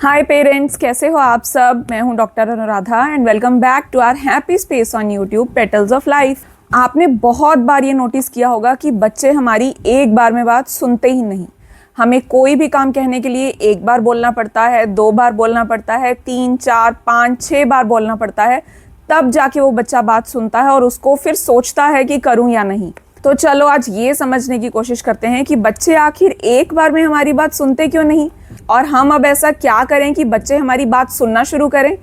हाय parents, कैसे हो आप सब। मैं हूं doctor Anuradha and welcome back to our happy space on YouTube, petals of life. आपने बहुत बार ये नोटिस किया होगा कि बच्चे हमारी एक बार में बात सुनते ही नहीं। हमें कोई भी काम कहने के लिए एक बार बोलना पड़ता है, 2 बार बोलना पड़ता है, 3, 4, 5, 6 बार बोलना पड़ता है, तब जाके वो बच्चा बात सुनता है और उसको फिर सोचता है कि करूं या नहीं। तो चलो आज ये समझने की कोशिश करते हैं कि बच्चे आखिर एक बार में हमारी बात सुनते क्यों नहीं, और हम अब ऐसा क्या करें कि बच्चे हमारी बात सुनना शुरू करें।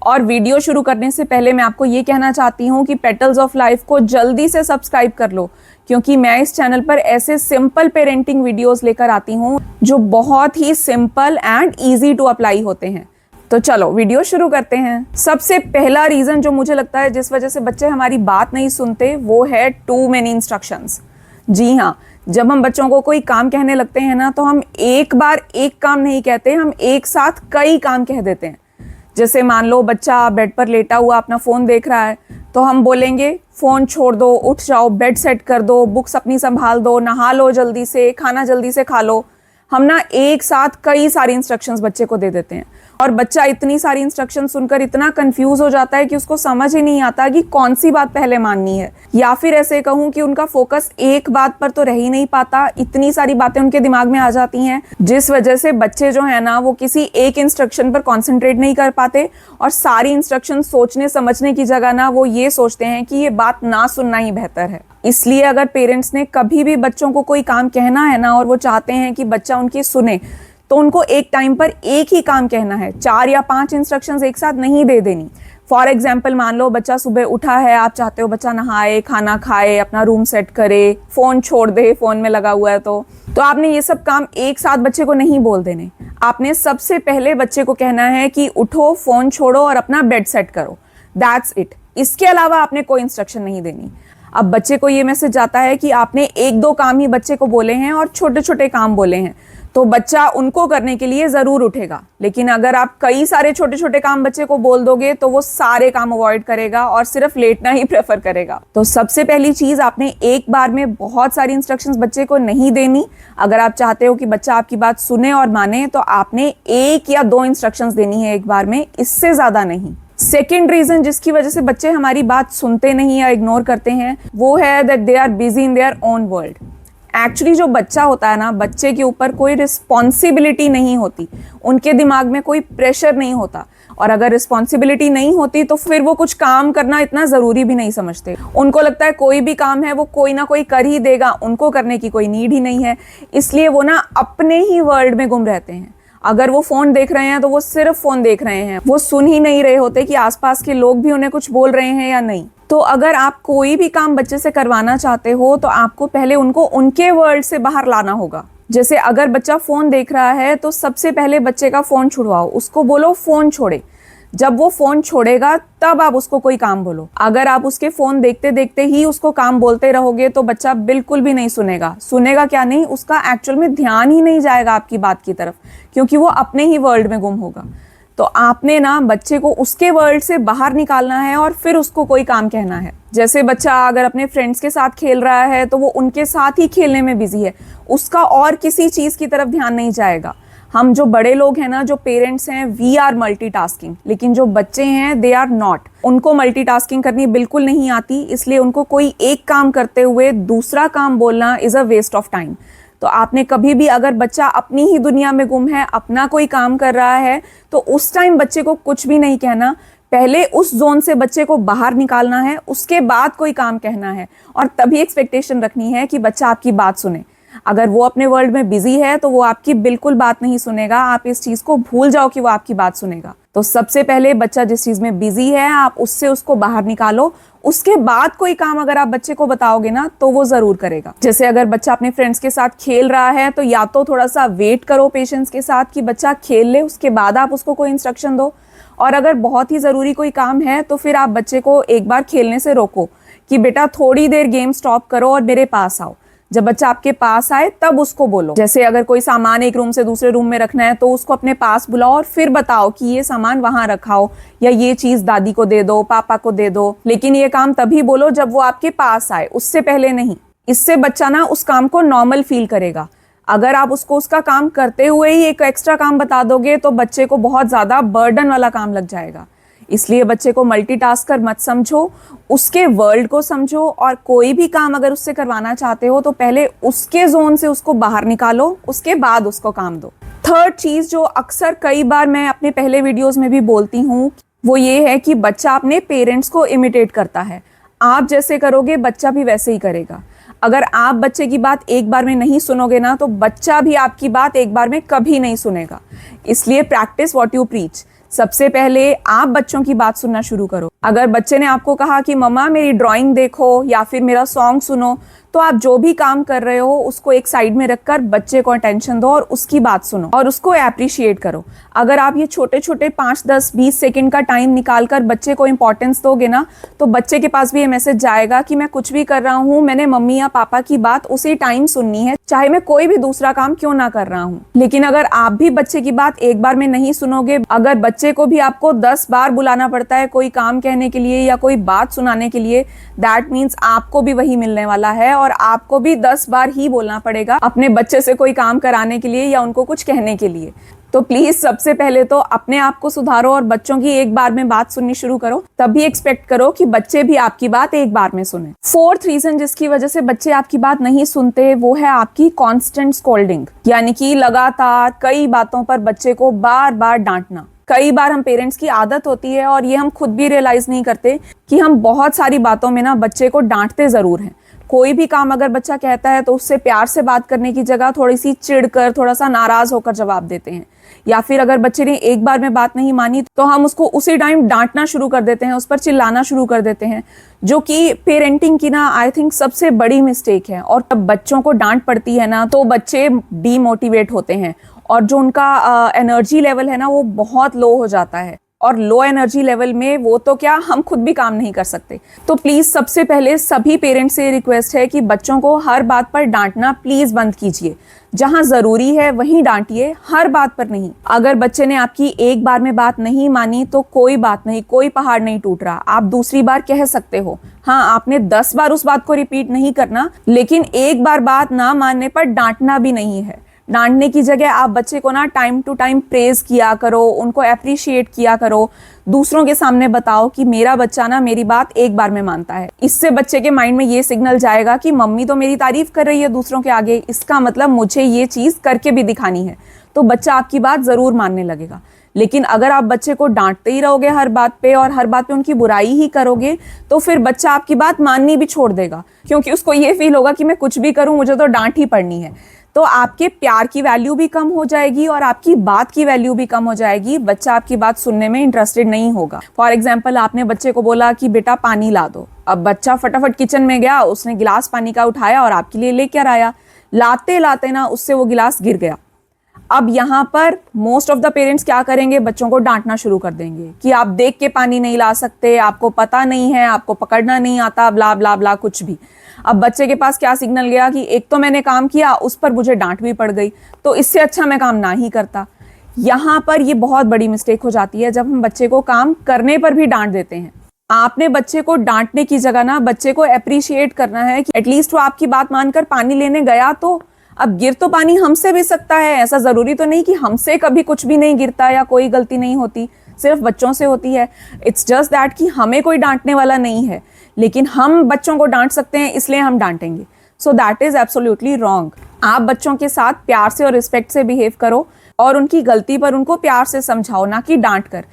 और वीडियो शुरू करने से पहले मैं आपको ये कहना चाहती हूँ कि पेटल्स ऑफ लाइफ को जल्दी से सब्सक्राइब कर लो, क्योंकि मैं इस चैनल पर ऐसे सिंपल पेरेंटिंग वीडियोस लेकर आती हूँ जो बहुत ही simple and easy to apply होते हैं। तो चलो वीडियो शुरू करते हैं। सबसे पहला रीजन जो मुझे लगता है जिस वजह से बच्चे हमारी बात नहीं सुनते वो है टू मेनी इंस्ट्रक्शंस। जी हाँ, जब हम बच्चों को कोई काम कहने लगते हैं ना, तो हम एक बार एक काम नहीं कहते, हम एक साथ कई काम कह देते हैं। जैसे मान लो बच्चा बेड पर लेटा हुआ अपना फ़ोन देख रहा है, तो हम बोलेंगे फ़ोन छोड़ दो, उठ जाओ, बेड सेट कर दो, बुक्स अपनी संभाल दो, नहा लो जल्दी से, खाना जल्दी से खा लो। हम ना एक साथ कई सारी इंस्ट्रक्शंस बच्चे को दे देते हैं और बच्चा इतनी सारी इंस्ट्रक्शन सुनकर इतना कंफ्यूज हो जाता है कि उसको समझ ही नहीं आता कि कौन सी बात पहले माननी है, या फिर ऐसे कहूँ कि उनका फोकस एक बात पर तो रह ही नहीं पाता। इतनी सारी बातें उनके दिमाग में आ जाती हैं जिस वजह से बच्चे जो है ना वो किसी एक इंस्ट्रक्शन पर कॉन्सेंट्रेट नहीं कर पाते और सारी इंस्ट्रक्शन सोचने समझने की जगह ना वो ये सोचते हैं कि ये बात ना सुनना ही बेहतर है। इसलिए अगर पेरेंट्स ने कभी भी बच्चों को कोई काम कहना है ना और वो चाहते हैं कि बच्चा उनकी सुने, तो उनको एक टाइम पर एक ही काम कहना है, 4 या 5 इंस्ट्रक्शंस एक साथ नहीं दे देनी। फॉर एग्जाम्पल मान लो बच्चा सुबह उठा है, आप चाहते हो बच्चा नहाए, खाना खाए, अपना रूम सेट करे, फ़ोन छोड़ दे, फ़ोन में लगा हुआ है तो आपने ये सब काम एक साथ बच्चे को नहीं बोल देने। आपने सबसे पहले बच्चे को कहना है कि उठो, फ़ोन छोड़ो और अपना बेड सेट करो। That's it. इसके अलावा आपने कोई इंस्ट्रक्शन नहीं देनी। अब बच्चे को ये मैसेज जाता है कि आपने 1-2 काम ही बच्चे को बोले हैं और छोटे छोटे काम बोले हैं, तो बच्चा उनको करने के लिए ज़रूर उठेगा। लेकिन अगर आप कई सारे छोटे छोटे काम बच्चे को बोल दोगे तो वो सारे काम अवॉइड करेगा और सिर्फ लेटना ही प्रेफर करेगा। तो सबसे पहली चीज़, आपने एक बार में बहुत सारी इंस्ट्रक्शंस बच्चे को नहीं देनी। अगर आप चाहते हो कि बच्चा आपकी बात सुने और माने तो आपने 1 या 2 इंस्ट्रक्शंस देनी है एक बार में, इससे ज़्यादा नहीं। सेकेंड रीजन जिसकी वजह से बच्चे हमारी बात सुनते नहीं या इग्नोर करते हैं वो है that they are busy in their own world. Actually जो बच्चा होता है ना, बच्चे के ऊपर कोई रिस्पॉन्सिबिलिटी नहीं होती, उनके दिमाग में कोई प्रेशर नहीं होता, और अगर रिस्पॉन्सिबिलिटी नहीं होती तो फिर वो कुछ काम करना इतना ज़रूरी भी नहीं समझते। उनको लगता है कोई भी काम है वो कोई ना कोई कर ही देगा, उनको करने की कोई नीड ही नहीं है। इसलिए वो ना अपने ही वर्ल्ड में गुम रहते हैं। अगर वो फ़ोन देख रहे हैं तो वो सिर्फ फ़ोन देख रहे हैं, वो सुन ही नहीं रहे होते कि आसपास के लोग भी उन्हें कुछ बोल रहे हैं या नहीं। तो अगर आप कोई भी काम बच्चे से करवाना चाहते हो तो आपको पहले उनको उनके वर्ल्ड से बाहर लाना होगा। जैसे अगर बच्चा फ़ोन देख रहा है तो सबसे पहले बच्चे का फ़ोन छुड़वाओ, उसको बोलो फ़ोन छोड़े। जब वो फ़ोन छोड़ेगा तब आप उसको कोई काम बोलो। अगर आप उसके फ़ोन देखते देखते ही उसको काम बोलते रहोगे तो बच्चा बिल्कुल भी नहीं सुनेगा। सुनेगा क्या नहीं, उसका एक्चुअल में ध्यान ही नहीं जाएगा आपकी बात की तरफ, क्योंकि वो अपने ही वर्ल्ड में गुम होगा। तो आपने ना बच्चे को उसके वर्ल्ड से बाहर निकालना है और फिर उसको कोई काम कहना है। जैसे बच्चा अगर अपने फ्रेंड्स के साथ खेल रहा है तो वो उनके साथ ही खेलने में बिजी है, उसका और किसी चीज़ की तरफ ध्यान नहीं जाएगा। हम जो बड़े लोग हैं ना, जो पेरेंट्स हैं, वी आर मल्टीटास्किंग, लेकिन जो बच्चे हैं दे आर नॉट। उनको मल्टीटास्किंग करनी बिल्कुल नहीं आती, इसलिए उनको कोई एक काम करते हुए दूसरा काम बोलना is a waste of time. तो आपने कभी भी अगर बच्चा अपनी ही दुनिया में गुम है, अपना कोई काम कर रहा है, तो उस टाइम बच्चे को कुछ भी नहीं कहना। पहले उस जोन से बच्चे को बाहर निकालना है, उसके बाद कोई काम कहना है, और तभी एक्सपेक्टेशन रखनी है कि बच्चा आपकी बात सुने। अगर वो अपने वर्ल्ड में बिजी है तो वो आपकी बिल्कुल बात नहीं सुनेगा। आप इस चीज़ को भूल जाओ कि वो आपकी बात सुनेगा। तो सबसे पहले बच्चा जिस चीज़ में बिजी है आप उससे उसको बाहर निकालो, उसके बाद कोई काम अगर आप बच्चे को बताओगे ना तो वो ज़रूर करेगा। जैसे अगर बच्चा अपने फ्रेंड्स के साथ खेल रहा है तो या तो थोड़ा सा वेट करो पेशेंस के साथ कि बच्चा खेल ले, उसके बाद आप उसको कोई इंस्ट्रक्शन दो। और अगर बहुत ही ज़रूरी कोई काम है तो फिर आप बच्चे को एक बार खेलने से रोको कि बेटा थोड़ी देर गेम स्टॉप करो और मेरे पास आओ। जब बच्चा आपके पास आए तब उसको बोलो। जैसे अगर कोई सामान एक रूम से दूसरे रूम में रखना है तो उसको अपने पास बुलाओ और फिर बताओ कि ये सामान वहां रखाओ, या ये चीज दादी को दे दो, पापा को दे दो। लेकिन ये काम तभी बोलो जब वो आपके पास आए, उससे पहले नहीं। इससे बच्चा ना उस काम को नॉर्मल फील करेगा। अगर आप उसको उसका काम करते हुए ही एक एक्स्ट्रा काम बता दोगे तो बच्चे को बहुत ज़्यादा बर्डन वाला काम लग जाएगा। इसलिए बच्चे को मल्टीटास्कर मत समझो, उसके वर्ल्ड को समझो, और कोई भी काम अगर उससे करवाना चाहते हो तो पहले उसके जोन से उसको बाहर निकालो, उसके बाद उसको काम दो। थर्ड चीज़ जो अक्सर कई बार मैं अपने पहले वीडियोस में भी बोलती हूँ वो ये है कि बच्चा अपने पेरेंट्स को इमिटेट करता है। आप जैसे करोगे बच्चा भी वैसे ही करेगा। अगर आप बच्चे की बात एक बार में नहीं सुनोगे ना तो बच्चा भी आपकी बात एक बार में कभी नहीं सुनेगा। इसलिए प्रैक्टिस व्हाट यू प्रीच। सबसे पहले आप बच्चों की बात सुनना शुरू करो। अगर बच्चे ने आपको कहा कि मम्मा मेरी ड्राइंग देखो या फिर मेरा सॉन्ग सुनो, तो आप जो भी काम कर रहे हो उसको एक साइड में रखकर बच्चे को अटेंशन दो और उसकी बात सुनो और उसको अप्रिशिएट करो। अगर आप ये छोटे छोटे 5, 10, 20 सेकंड का टाइम निकालकर बच्चे को इंपॉर्टेंस दोगे ना तो बच्चे के पास भी ये मैसेज जाएगा कि मैं कुछ भी कर रहा हूँ, मैंने मम्मी या पापा की बात उसी टाइम सुननी है, चाहे मैं कोई भी दूसरा काम क्यों ना कर रहा हूँ। लेकिन अगर आप भी बच्चे की बात एक बार में नहीं सुनोगे, अगर बच्चे को भी आपको 10 बार बुलाना पड़ता है कोई काम कहने के लिए या कोई बात सुनाने के लिए, दैट मीन्स आपको भी वही मिलने वाला है और आपको भी 10 बार ही बोलना पड़ेगा अपने बच्चे से कोई काम कराने के लिए या उनको कुछ कहने के लिए। तो प्लीज सबसे पहले तो अपने आप को सुधारो और बच्चों की एक बार में बात सुननी शुरू करो, तभी एक्सपेक्ट करो कि बच्चे भी आपकी बात एक बार में सुने। फोर्थ रीजन जिसकी वजह से बच्चे आपकी बात नहीं सुनते वो है आपकी कांस्टेंट स्कोल्डिंग, यानी कि लगातार कई बातों पर बच्चे को बार बार डांटना। कई बार हम पेरेंट्स की आदत होती है और ये हम खुद भी रियलाइज नहीं करते कि हम बहुत सारी बातों में ना बच्चे को डांटते जरूर हैं। कोई भी काम अगर बच्चा कहता है तो उससे प्यार से बात करने की जगह थोड़ी सी चिढ़कर, थोड़ा सा नाराज होकर जवाब देते हैं। या फिर अगर बच्चे ने एक बार में बात नहीं मानी तो हम उसको उसी टाइम डांटना शुरू कर देते हैं, उस पर चिल्लाना शुरू कर देते हैं, जो कि पेरेंटिंग की ना आई थिंक सबसे बड़ी मिस्टेक है। और तब बच्चों को डांट पड़ती है ना तो बच्चे डीमोटिवेट होते हैं और जो उनका एनर्जी लेवल है ना वो बहुत लो हो जाता है। और लो एनर्जी लेवल में वो तो क्या, हम खुद भी काम नहीं कर सकते। तो प्लीज सबसे पहले सभी पेरेंट्स से रिक्वेस्ट है कि बच्चों को हर बात पर डांटना प्लीज बंद कीजिए। जहां जरूरी है वहीं डांटिए, हर बात पर नहीं। अगर बच्चे ने आपकी एक बार में बात नहीं मानी तो कोई बात नहीं, कोई पहाड़ नहीं टूट रहा, आप दूसरी बार कह सकते हो। हाँ, आपने 10 बार उस बात को रिपीट नहीं करना, लेकिन एक बार बात ना मानने पर डांटना भी नहीं है। डांटने की जगह आप बच्चे को ना टाइम टू टाइम प्रेज किया करो, उनको अप्रिशिएट किया करो, दूसरों के सामने बताओ कि मेरा बच्चा ना मेरी बात एक बार में मानता है। इससे बच्चे के माइंड में ये सिग्नल जाएगा कि मम्मी तो मेरी तारीफ कर रही है दूसरों के आगे, इसका मतलब मुझे ये चीज करके भी दिखानी है। तो बच्चा आपकी बात जरूर मानने लगेगा। लेकिन अगर आप बच्चे को डांटते ही रहोगे हर बात पे और हर बात पे उनकी बुराई ही करोगे तो फिर बच्चा आपकी बात माननी भी छोड़ देगा, क्योंकि उसको ये फील होगा कि मैं कुछ भी करूं मुझे तो डांट ही पड़नी है। तो आपके प्यार की वैल्यू भी कम हो जाएगी और आपकी बात की वैल्यू भी कम हो जाएगी। बच्चा आपकी बात सुनने में इंटरेस्टेड नहीं होगा। फॉर एग्जाम्पल, आपने बच्चे को बोला कि बेटा पानी ला दो। अब बच्चा फटाफट किचन में गया, उसने गिलास पानी का उठाया और आपके लिए लेकर आया। लाते लाते ना उससे वो गिलास गिर गया। अब यहाँ पर मोस्ट ऑफ द पेरेंट्स क्या करेंगे, बच्चों को डांटना शुरू कर देंगे कि आप देख के पानी नहीं ला सकते, आपको पता नहीं है, आपको पकड़ना नहीं आता, ब्ला ब्ला ब्ला कुछ भी। अब बच्चे के पास क्या सिग्नल गया कि एक तो मैंने काम किया, उस पर मुझे डांट भी पड़ गई, तो इससे अच्छा मैं काम ना ही करता। यहाँ पर ये बहुत बड़ी मिस्टेक हो जाती है जब हम बच्चे को काम करने पर भी डांट देते हैं। आपने बच्चे को डांटने की जगह ना बच्चे को अप्रिशिएट करना है कि एटलीस्ट वो आपकी बात मानकर पानी लेने गया। तो अब गिर तो पानी हमसे भी सकता है, ऐसा जरूरी तो नहीं कि हमसे कभी कुछ भी नहीं गिरता या कोई गलती नहीं होती, सिर्फ बच्चों से होती है। इट्स जस्ट दैट कि हमें कोई डांटने वाला नहीं है, लेकिन हम बच्चों को डांट सकते हैं इसलिए हम डांटेंगे। So that is absolutely wrong. आप बच्चों के साथ प्यार से और रिस्पेक्ट से बिहेव करो और उनकी गलती पर उनको प्यार से समझाओ, ना कि डांट कर,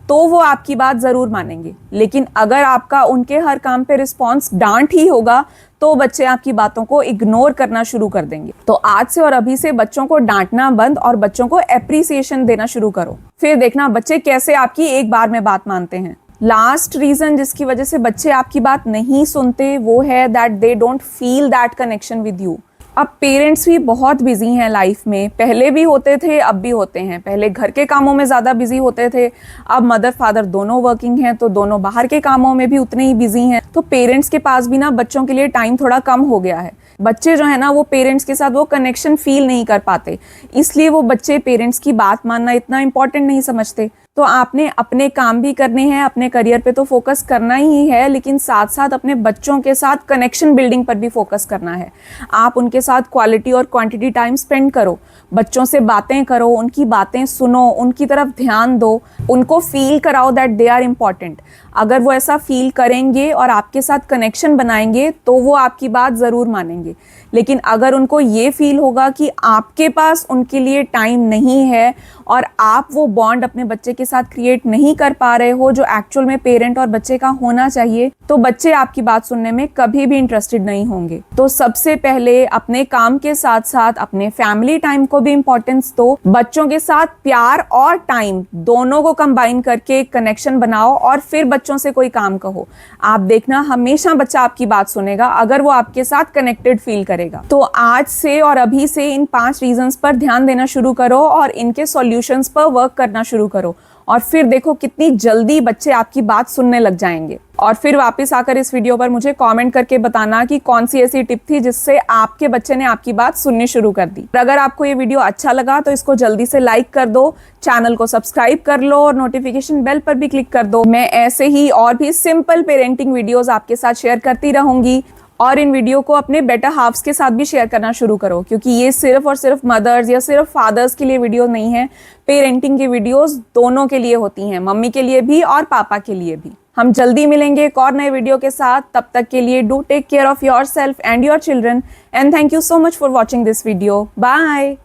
तो वो आपकी बात जरूर मानेंगे। लेकिन अगर आपका उनके हर काम पे रिस्पॉन्स डांट ही होगा तो बच्चे आपकी बातों को इग्नोर करना शुरू कर देंगे। तो आज से और अभी से बच्चों को डांटना बंद और बच्चों को एप्रिसिएशन देना शुरू करो, फिर देखना बच्चे कैसे आपकी एक बार में बात मानते हैं। लास्ट रीजन जिसकी वजह से बच्चे आपकी बात नहीं सुनते वो है that they don't feel that connection with you. अब पेरेंट्स भी बहुत बिजी हैं लाइफ में, पहले भी होते थे अब भी होते हैं। पहले घर के कामों में ज़्यादा बिजी होते थे, अब मदर फादर दोनों वर्किंग हैं तो दोनों बाहर के कामों में भी उतने ही बिजी हैं। तो पेरेंट्स के पास भी ना बच्चों के लिए टाइम थोड़ा कम हो गया है। बच्चे जो है ना वो पेरेंट्स के साथ वो कनेक्शन फील नहीं कर पाते, इसलिए वो बच्चे पेरेंट्स की बात मानना इतना इंपॉर्टेंट नहीं समझते। तो आपने अपने काम भी करने हैं, अपने करियर पे तो फोकस करना ही है, लेकिन साथ साथ अपने बच्चों के साथ कनेक्शन बिल्डिंग पर भी फोकस करना है। आप उनके साथ क्वालिटी और क्वांटिटी टाइम स्पेंड करो, बच्चों से बातें करो, उनकी बातें सुनो, उनकी तरफ ध्यान दो, उनको फील कराओ दैट दे आर इम्पॉर्टेंट। अगर वो ऐसा फील करेंगे और आपके साथ कनेक्शन बनाएंगे तो वो आपकी बात ज़रूर मानेंगे। लेकिन अगर उनको ये फील होगा कि आपके पास उनके लिए टाइम नहीं है और आप वो बॉन्ड अपने बच्चे के साथ क्रिएट नहीं कर पा रहे हो जो एक्चुअल में पेरेंट और बच्चे का होना चाहिए, तो बच्चे आपकी बात सुनने में कभी भी इंटरेस्टेड नहीं होंगे। तो सबसे पहले अपने काम के साथ साथ अपने फैमिली टाइम को भी इंपॉर्टेंस दो। बच्चों के साथ प्यार और टाइम दोनों को कंबाइन करके कनेक्शन बनाओ और फिर बच्चों से कोई काम कहो। आप देखना, हमेशा बच्चा आपकी बात सुनेगा अगर वो आपके साथ कनेक्टेड फील करेगा। तो आज से और अभी से इन 5 रीजंस पर ध्यान देना शुरू करो और इनके सॉल्यूशंस पर वर्क करना शुरू करो, और फिर देखो कितनी जल्दी बच्चे आपकी बात सुनने लग जाएंगे। और फिर वापस आकर इस वीडियो पर मुझे कमेंट करके बताना कि कौन सी ऐसी टिप थी जिससे आपके बच्चे ने आपकी बात सुननी शुरू कर दी। अगर आपको ये वीडियो अच्छा लगा तो इसको जल्दी से लाइक कर दो, चैनल को सब्सक्राइब कर लो और नोटिफिकेशन बेल पर भी क्लिक कर दो। मैं ऐसे ही और भी सिंपल पेरेंटिंग वीडियोस आपके साथ शेयर करती रहूंगी, और इन वीडियो को अपने बेटर हाफ्स के साथ भी शेयर करना शुरू करो, क्योंकि ये सिर्फ और सिर्फ मदर्स या सिर्फ फादर्स के लिए वीडियो नहीं है। पेरेंटिंग की वीडियोस दोनों के लिए होती हैं, मम्मी के लिए भी और पापा के लिए भी। हम जल्दी मिलेंगे एक और नए वीडियो के साथ। तब तक के लिए do take care of yourself and your children, and thank you so much for watching this video. Bye.